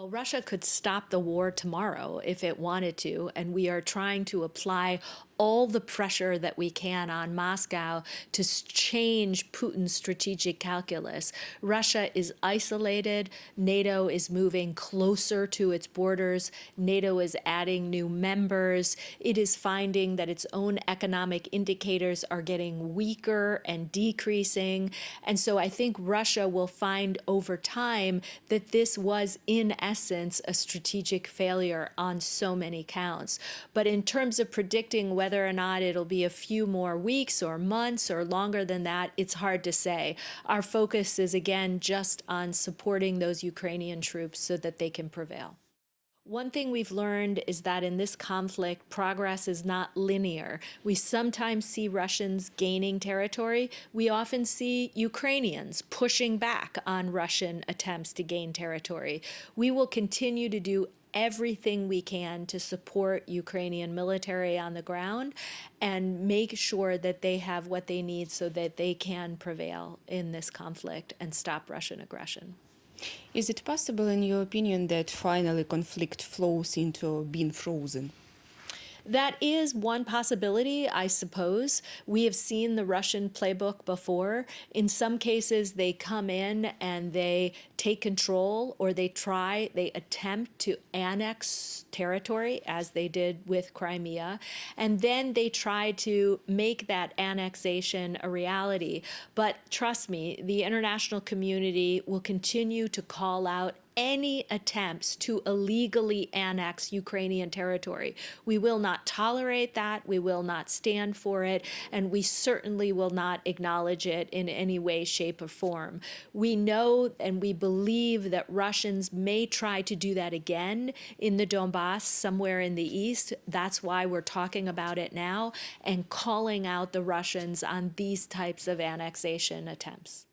Well, Russia could stop the war tomorrow if it wanted to, and we are trying to apply all the pressure that we can on Moscow to change Putin's strategic calculus. Russia is isolated. NATO is moving closer to its borders. NATO is adding new members. It is finding that its own economic indicators are getting weaker and decreasing. And so I think Russia will find over time that this was, in essence, a strategic failure on so many counts. But in terms of predicting whether or not it'll be a few more weeks or months or longer than that, it's hard to say. Our focus is, again, just on supporting those Ukrainian troops so that they can prevail. One thing we've learned is that in this conflict, progress is not linear. We sometimes see Russians gaining territory. We often see Ukrainians pushing back on Russian attempts to gain territory. We will continue to do everything we can to support Ukrainian military on the ground and make sure that they have what they need so that they can prevail in this conflict and stop Russian aggression. Is it possible, in your opinion, that finally conflict flows into being frozen? That is one possibility, I suppose. We have seen the Russian playbook before. In some cases, they come in and they take control, or they attempt to annex territory, as they did with Crimea, and then they try to make that annexation a reality. But trust me, the international community will continue to call out any attempts to illegally annex Ukrainian territory. We will not tolerate that, we will not stand for it, and we certainly will not acknowledge it in any way, shape, or form. We know and we believe that Russians may try to do that again in the Donbas, somewhere in the east. That's why we're talking about it now and calling out the Russians on these types of annexation attempts.